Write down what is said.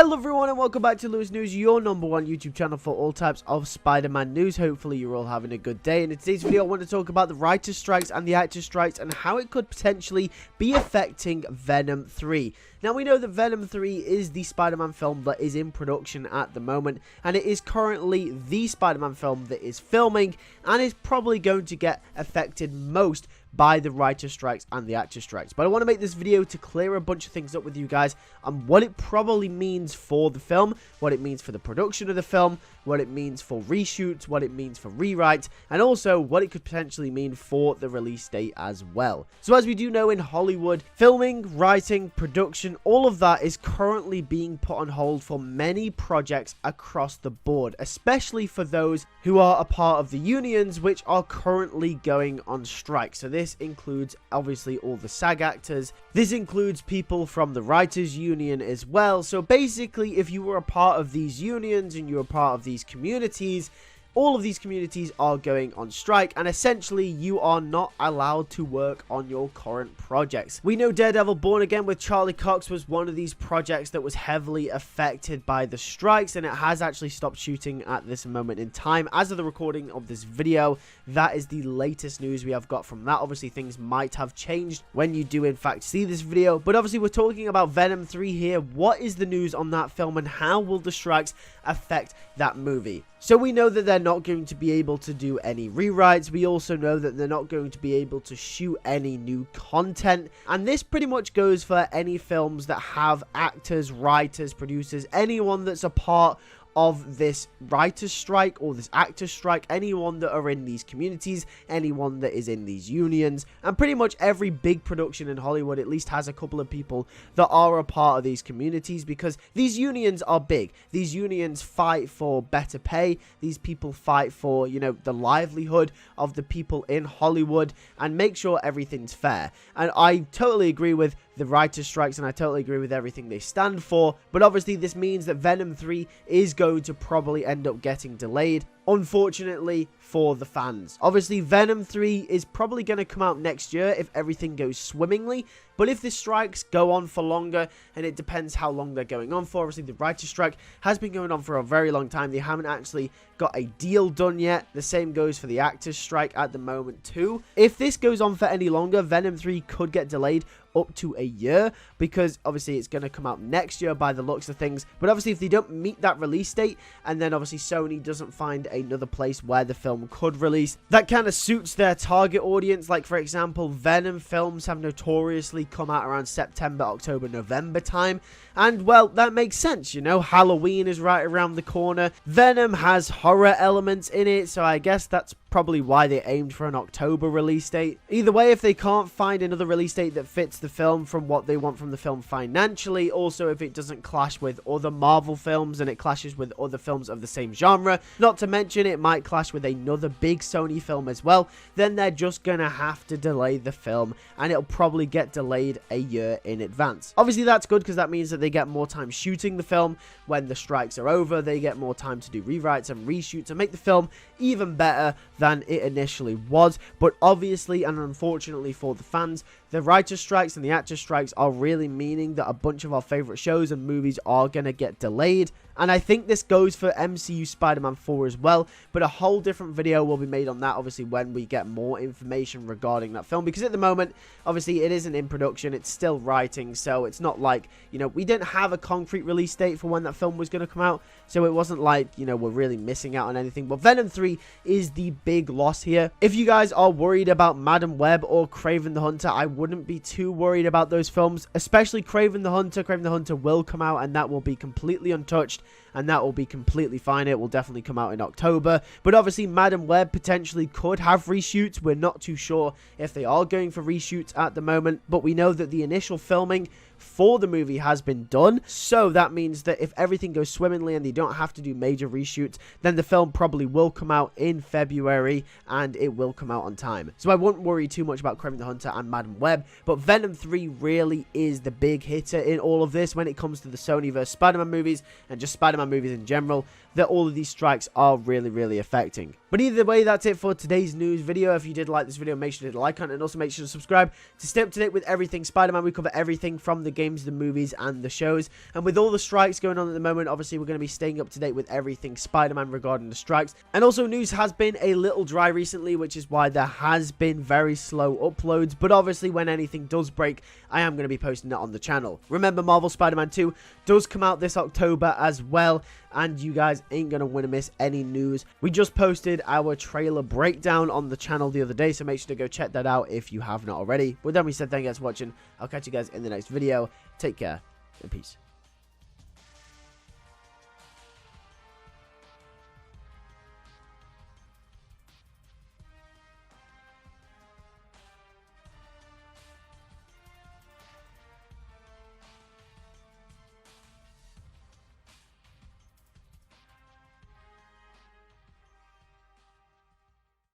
Hello everyone and welcome back to LewisNews, your #1 YouTube channel for all types of Spider-Man news. Hopefully you're all having a good day, and in today's video I want to talk about the writer's strikes and the actor's strikes and how it could potentially be affecting Venom 3. Now we know that Venom 3 is the Spider-Man film that is in production at the moment, and it is currently the Spider-Man film that is filming and is probably going to get affected most by the writer strikes and the actor strikes. But I want to make this video to clear a bunch of things up with you guys on what it probably means for the film, what it means for the production of the film, what it means for reshoots, what it means for rewrites, and also what it could potentially mean for the release date as well. So as we do know in Hollywood, filming, writing, production, all of that is currently being put on hold for many projects across the board, especially for those who are a part of the unions which are currently going on strike. So this includes obviously all the SAG actors. This includes people from the writers union as well. So basically, if you were a part of these unions and you were part of these communities, all of these communities are going on strike, and essentially you are not allowed to work on your current projects. We know Daredevil Born Again with Charlie Cox was one of these projects that was heavily affected by the strikes, and it has actually stopped shooting at this moment in time. As of the recording of this video, that is the latest news we have got from that. Obviously things might have changed when you do in fact see this video, but obviously we're talking about Venom 3 here. What is the news on that film and how will the strikes affect that movie? So we know that they're not going to be able to do any rewrites. We also know that they're not going to be able to shoot any new content. And this pretty much goes for any films that have actors, writers, producers, anyone that's a part of this writer's strike or this actor's strike, anyone that are in these communities, anyone that is in these unions, and pretty much every big production in Hollywood at least has a couple of people that are a part of these communities, because these unions are big. These unions fight for better pay. These people fight for, you know, the livelihood of the people in Hollywood and make sure everything's fair. And I totally agree with the writer's strikes, and I totally agree with everything they stand for, but obviously this means that Venom 3 is going to probably end up getting delayed, unfortunately for the fans. Obviously Venom 3 is probably going to come out next year if everything goes swimmingly, but if the strikes go on for longer, and it depends how long they're going on for. Obviously the writer's strike has been going on for a very long time. They haven't actually got a deal done yet. The same goes for the actor's strike at the moment too. If this goes on for any longer, Venom 3 could get delayed up to a year, because obviously it's going to come out next year by the looks of things. But obviously if they don't meet that release date, and then obviously Sony doesn't find another place where the film could release that kind of suits their target audience, like for example Venom films have notoriously come out around September, October, November time, and well, that makes sense, you know, Halloween is right around the corner. Venom has horror elements in it, so I guess that's probably why they aimed for an October release date. Either way, if they can't find another release date that fits the film from what they want from the film financially, also if it doesn't clash with other Marvel films and it clashes with other films of the same genre, not to mention it might clash with another big Sony film as well, then they're just gonna have to delay the film, and it'll probably get delayed a year in advance. Obviously that's good, because that means that they get more time shooting the film. When the strikes are over, they get more time to do rewrites and reshoots and make the film even better than it initially was. But obviously and unfortunately for the fans, the writer strikes and the actor strikes are really meaning that a bunch of our favorite shows and movies are going to get delayed. And I think this goes for MCU Spider-Man 4 as well, but a whole different video will be made on that obviously when we get more information regarding that film, because at the moment obviously it isn't in production, it's still writing, so it's not like, you know, we didn't have a concrete release date for when that film was going to come out, so it wasn't like, you know, we're really missing out on anything. But Venom 3 is the big loss here. If you guys are worried about Madam Web or Kraven the Hunter, I wouldn't be too worried about those films, especially Kraven the Hunter. Kraven the Hunter will come out, and that will be completely untouched, and that will be completely fine. It will definitely come out in October. But obviously Madam Web potentially could have reshoots. We're not too sure if they are going for reshoots at the moment, but we know that the initial filming for the movie has been done, so that means that if everything goes swimmingly and they don't have to do major reshoots, then the film probably will come out in February, and it will come out on time. So I won't worry too much about Kraven the Hunter and Madam Web, but Venom 3 really is the big hitter in all of this when it comes to the Sony vs. Spider-Man movies and just Spider-Man movies in general, that all of these strikes are really affecting. But either way, that's it for today's news video. If you did like this video, make sure to hit a like on it, and also make sure to subscribe to stay up to date with everything Spider-Man. We cover everything from the games, the movies, and the shows. And with all the strikes going on at the moment, obviously we're going to be staying up to date with everything Spider-Man regarding the strikes. And also, news has been a little dry recently, which is why there has been very slow uploads. But obviously, when anything does break, I am going to be posting it on the channel. Remember, Marvel Spider-Man 2 does come out this October as well, and you guys ain't going to want to miss any news. We just posted our trailer breakdown on the channel the other day, so make sure to go check that out if you have not already. But then we said thank you guys for watching. I'll catch you guys in the next video. Take care and peace.